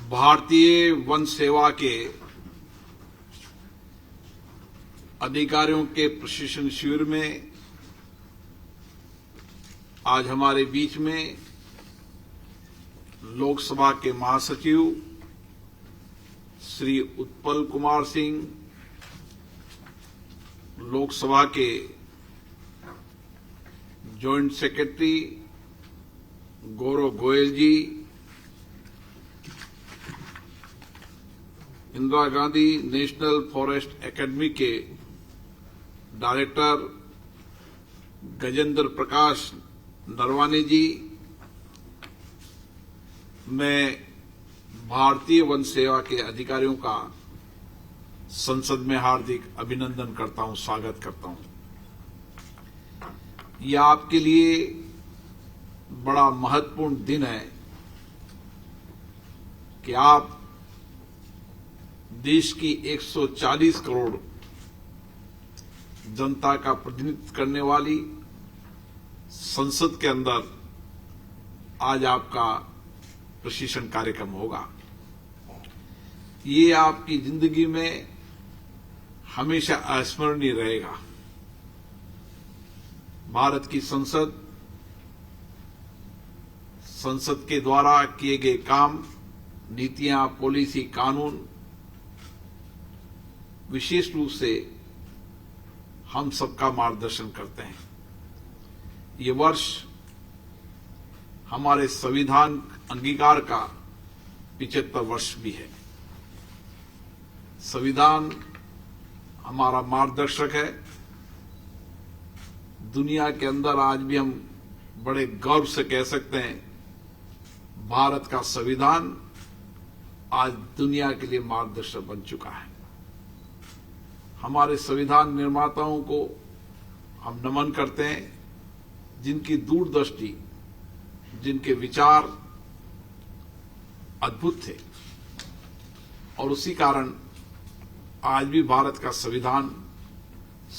भारतीय वन सेवा के अधिकारियों के प्रशिक्षण शिविर में आज हमारे बीच में लोकसभा के महासचिव श्री उत्पल कुमार सिंह, लोकसभा के joint secretary Gaurav Goyal ji, Indira Gandhi national forest academy के डायरेक्टर गजेंद्र प्रकाश नरवाने जी, मैं भारतीय वन सेवा के अधिकारियों का संसद में हार्दिक अभिनंदन करता हूं, स्वागत करता हूं। यह आपके लिए बड़ा महत्वपूर्ण दिन है कि आप देश की 140 करोड़ जनता का प्रतिनिधित्व करने वाली संसद के अंदर आज आपका प्रशिक्षण कार्यक्रम होगा। ये आपकी जिंदगी में हमेशा अविस्मरणीय रहेगा। भारत की संसद के द्वारा किए गए काम, नीतियां, पॉलिसी, कानून विशेष रूप से हम सबका मार्गदर्शन करते हैं। ये वर्ष हमारे संविधान अंगीकार का 75 वर्ष भी है। संविधान हमारा मार्गदर्शक है। दुनिया के अंदर आज भी हम बड़े गर्व से कह सकते हैं, भारत का संविधान आज दुनिया के लिए मार्गदर्शक बन चुका है। हमारे संविधान निर्माताओं को हम नमन करते हैं, जिनकी दूरदृष्टि, जिनके विचार अद्भुत थे, और उसी कारण आज भी भारत का संविधान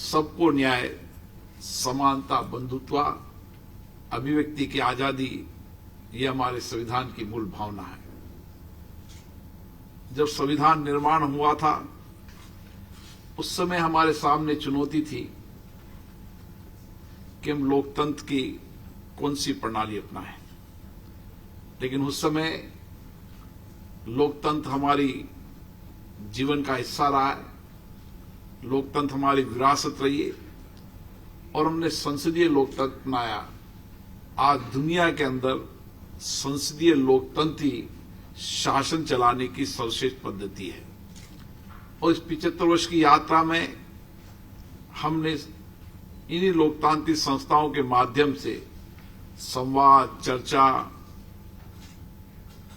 सबको न्याय, समानता, बंधुत्व, अभिव्यक्ति की आजादी, ये हमारे संविधान की मूल भावना है। जब संविधान निर्माण हुआ था उस समय हमारे सामने चुनौती थी कि हम लोकतंत्र की कौन सी प्रणाली अपनाएं। लेकिन उस समय लोकतंत्र हमारी जीवन का हिस्सा रहा है, लोकतंत्र हमारी विरासत रही है, और हमने संसदीय लोकतंत्र अपनाया। आज दुनिया के अंदर संसदीय लोकतंत्र ही शासन चलाने की सर्वश्रेष्ठ पद्धति है। और इस 75 वर्ष की यात्रा में हमने इन्हीं लोकतांत्रिक संस्थाओं के माध्यम से संवाद, चर्चा,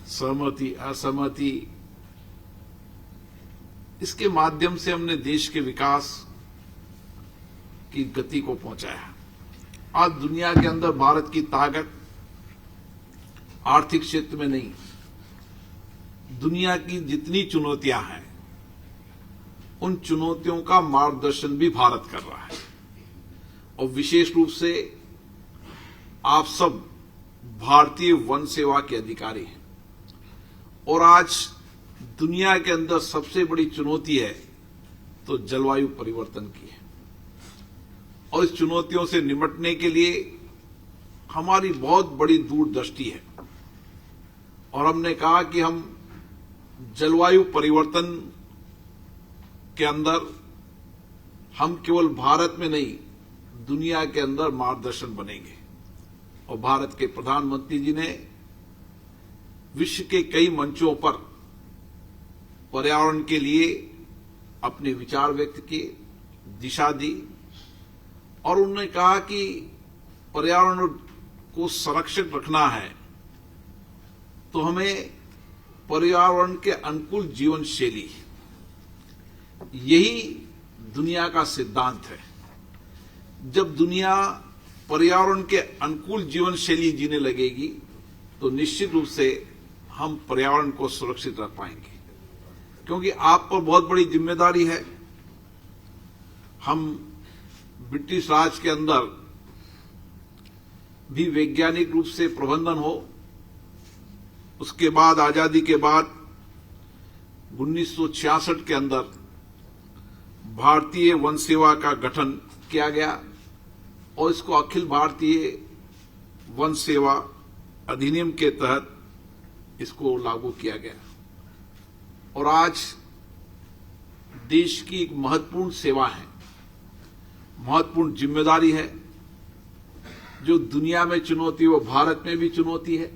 सहमति, असहमति, इसके माध्यम से हमने देश के विकास की गति को पहुंचाया। आज दुनिया के अंदर भारत की ताकत आर्थिक क्षेत्र में नहीं, दुनिया की जितनी चुनौतियां हैं उन चुनौतियों का मार्गदर्शन भी भारत कर रहा है। और विशेष रूप से आप सब भारतीय वन सेवा के अधिकारी हैं, और आज दुनिया के अंदर सबसे बड़ी चुनौती है तो जलवायु परिवर्तन की है। और इस चुनौतियों से निपटने के लिए हमारी बहुत बड़ी दूरदृष्टि है, और हमने कहा कि हम जलवायु परिवर्तन के अंदर हम केवल भारत में नहीं, दुनिया के अंदर मार्गदर्शन बनेंगे। और भारत के प्रधानमंत्री जी ने विश्व के कई मंचों पर पर्यावरण के लिए अपने विचार व्यक्त किए, दिशा दी, और उन्होंने कहा कि पर्यावरण को संरक्षित रखना है तो हमें पर्यावरण के अनुकूल जीवन शैली, यही दुनिया का सिद्धांत है। जब दुनिया पर्यावरण के अनुकूल जीवन शैली जीने लगेगी तो निश्चित रूप से हम पर्यावरण को सुरक्षित रख पाएंगे, क्योंकि आप पर बहुत बड़ी जिम्मेदारी है। हम ब्रिटिश राज के अंदर भी वैज्ञानिक रूप से प्रबंधन हो, उसके बाद आजादी के बाद 1966 के अंदर भारतीय वन सेवा का गठन किया गया और इसको अखिल भारतीय वन सेवा अधिनियम के तहत इसको लागू किया गया और आज देश की एक महत्वपूर्ण सेवा है, महत्वपूर्ण जिम्मेदारी है। जो दुनिया में चुनौती वो भारत में भी चुनौती है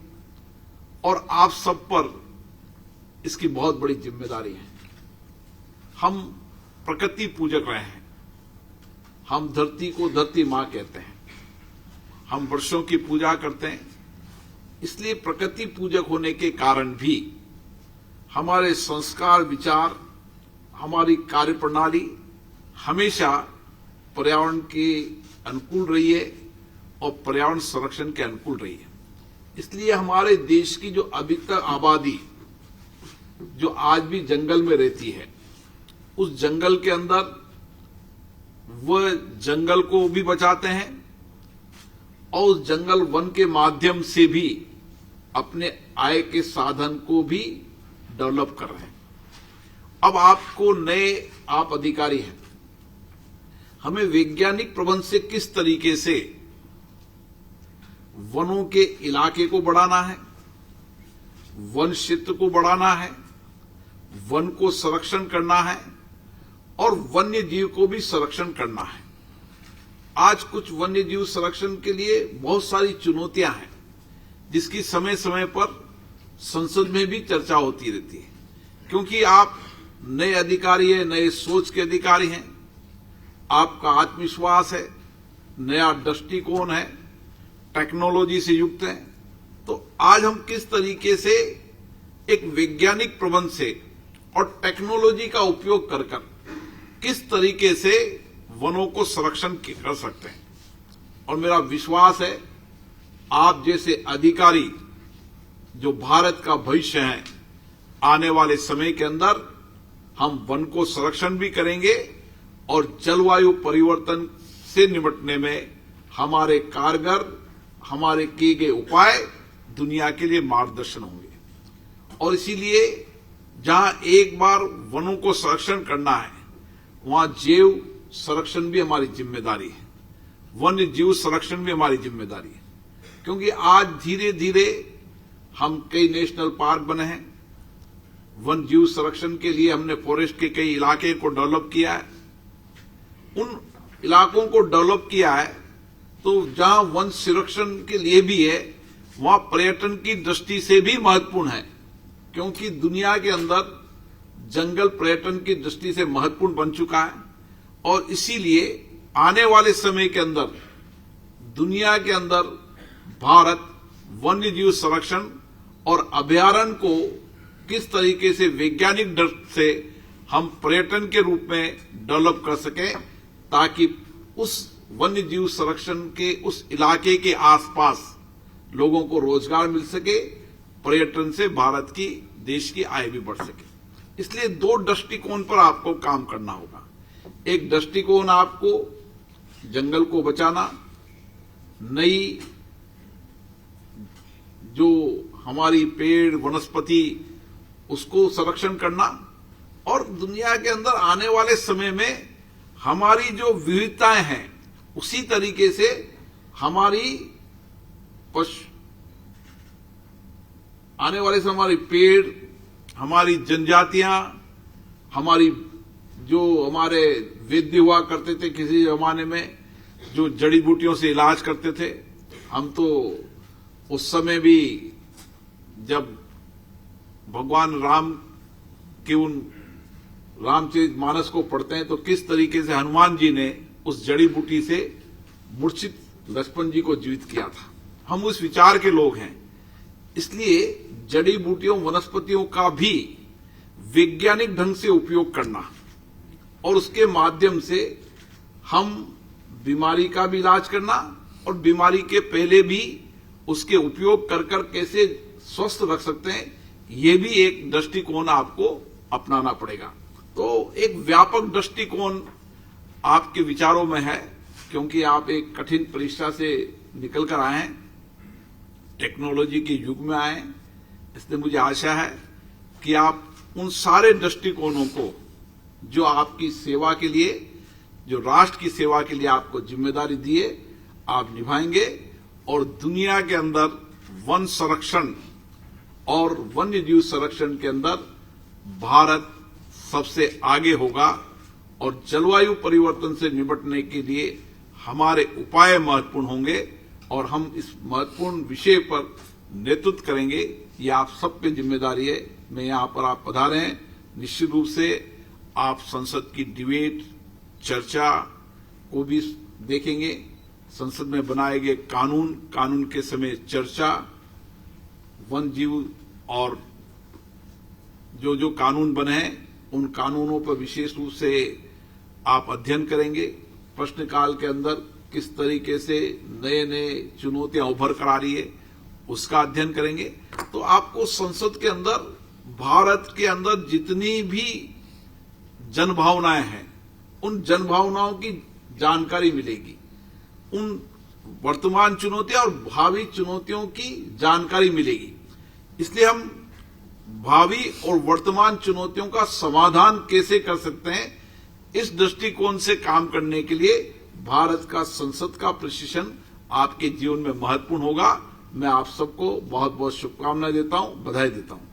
और आप सब पर इसकी बहुत बड़ी जिम्मेदारी है। हम प्रकृति पूजक रहे हैं, हम धरती को धरती मां कहते हैं, हम वर्षों की पूजा करते हैं। इसलिए प्रकृति पूजक होने के कारण भी हमारे संस्कार, विचार, हमारी कार्यप्रणाली हमेशा पर्यावरण के अनुकूल रही है और पर्यावरण संरक्षण के अनुकूल रही है। इसलिए हमारे देश की जो अधिकतर आबादी जो आज भी जंगल में रहती है, उस जंगल के अंदर वह जंगल को भी बचाते हैं और उस जंगल वन के माध्यम से भी अपने आय के साधन को भी डेवलप कर रहे हैं। अब आपको आप अधिकारी हैं, हमें वैज्ञानिक प्रबंध से किस तरीके से वनों के इलाके को बढ़ाना है, वन क्षेत्र को बढ़ाना है, वन को संरक्षण करना है और वन्य जीव को भी संरक्षण करना है। आज कुछ वन्य जीव संरक्षण के लिए बहुत सारी चुनौतियां हैं, जिसकी समय समय पर संसद में भी चर्चा होती रहती है। क्योंकि आप नए अधिकारी हैं, नए सोच के अधिकारी हैं, आपका आत्मविश्वास है, नया दृष्टिकोण है, टेक्नोलॉजी से युक्त है। तो आज हम किस तरीके से एक वैज्ञानिक प्रबंध से और टेक्नोलॉजी का उपयोग कर किस तरीके से वनों को संरक्षण कर सकते हैं। और मेरा विश्वास है आप जैसे अधिकारी जो भारत का भविष्य है, आने वाले समय के अंदर हम वन को संरक्षण भी करेंगे और जलवायु परिवर्तन से निपटने में हमारे कारगर, हमारे किए गए उपाय दुनिया के लिए मार्गदर्शन होंगे। और इसीलिए जहां एक बार वनों को संरक्षण करना है, वहां जैव संरक्षण भी हमारी जिम्मेदारी है, वन्य जीव संरक्षण भी हमारी जिम्मेदारी है। क्योंकि आज धीरे धीरे हम कई नेशनल पार्क बने हैं, वन जीव संरक्षण के लिए हमने फॉरेस्ट के कई इलाके को डेवलप किया है। उन इलाकों को डेवलप किया है तो जहां वन संरक्षण के लिए भी है, वहां पर्यटन की दृष्टि से भी महत्वपूर्ण है। क्योंकि दुनिया के अंदर जंगल पर्यटन की दृष्टि से महत्वपूर्ण बन चुका है और इसीलिए आने वाले समय के अंदर दुनिया के अंदर भारत वन्य जीव संरक्षण और अभयारण्य को किस तरीके से वैज्ञानिक दृष्टि से हम पर्यटन के रूप में डेवलप कर सकें, ताकि उस वन्य जीव संरक्षण के उस इलाके के आसपास लोगों को रोजगार मिल सके, पर्यटन से भारत की देश की आय भी बढ़ सके। इसलिए दो दृष्टिकोण पर आपको काम करना होगा। एक दृष्टिकोण आपको जंगल को बचाना, नई जो हमारी पेड़ वनस्पति उसको संरक्षण करना, और दुनिया के अंदर आने वाले समय में हमारी जो विविधताएं हैं उसी तरीके से हमारी आने वाले समय हमारी पेड़, हमारी जनजातियां, हमारी जो हमारे वैद्य हुआ करते थे किसी जमाने में, जो जड़ी बूटियों से इलाज करते थे, हम तो उस समय भी जब भगवान राम के उन रामचरितमानस को पढ़ते हैं तो किस तरीके से हनुमान जी ने उस जड़ी बूटी से मूर्छित लक्ष्मण जी को जीवित किया था। हम उस विचार के लोग हैं। इसलिए जड़ी बूटियों वनस्पतियों का भी वैज्ञानिक ढंग से उपयोग करना और उसके माध्यम से हम बीमारी का भी इलाज करना और बीमारी के पहले भी उसके उपयोग कर कैसे स्वस्थ रख सकते हैं, ये भी एक दृष्टिकोण आपको अपनाना पड़ेगा। तो एक व्यापक दृष्टिकोण आपके विचारों में है, क्योंकि आप एक कठिन परीक्षा से निकल कर आए हैं, टेक्नोलॉजी के युग में आए हैं। इसलिए मुझे आशा है कि आप उन सारे दृष्टिकोणों को जो आपकी सेवा के लिए, जो राष्ट्र की सेवा के लिए आपको जिम्मेदारी दी है, आप निभाएंगे और दुनिया के अंदर वन संरक्षण और वन्य जीव संरक्षण के अंदर भारत सबसे आगे होगा और जलवायु परिवर्तन से निपटने के लिए हमारे उपाय महत्वपूर्ण होंगे और हम इस महत्वपूर्ण विषय पर नेतृत्व करेंगे। ये आप सबकी जिम्मेदारी है। मैं यहां पर आप पधारे हैं। निश्चित रूप से आप संसद की डिबेट, चर्चा को भी देखेंगे। संसद में बनाए गए कानून के समय चर्चा, वन जीव और जो कानून बने हैं उन कानूनों पर विशेष रूप से आप अध्ययन करेंगे। प्रश्नकाल के अंदर किस तरीके से नए नए चुनौतियां उभर कर आ रही है उसका अध्ययन करेंगे। तो आपको संसद के अंदर, भारत के अंदर जितनी भी जनभावनाएं हैं उन जनभावनाओं की जानकारी मिलेगी। उन वर्तमान चुनौतियां और भावी चुनौतियों की जानकारी मिलेगी। इसलिए हम भावी और वर्तमान चुनौतियों का समाधान कैसे कर सकते हैं, इस दृष्टिकोण से काम करने के लिए भारत का संसद का प्रशिक्षण आपके जीवन में महत्वपूर्ण होगा। मैं आप सबको बहुत बहुत शुभकामनाएं देता हूं, बधाई देता हूं।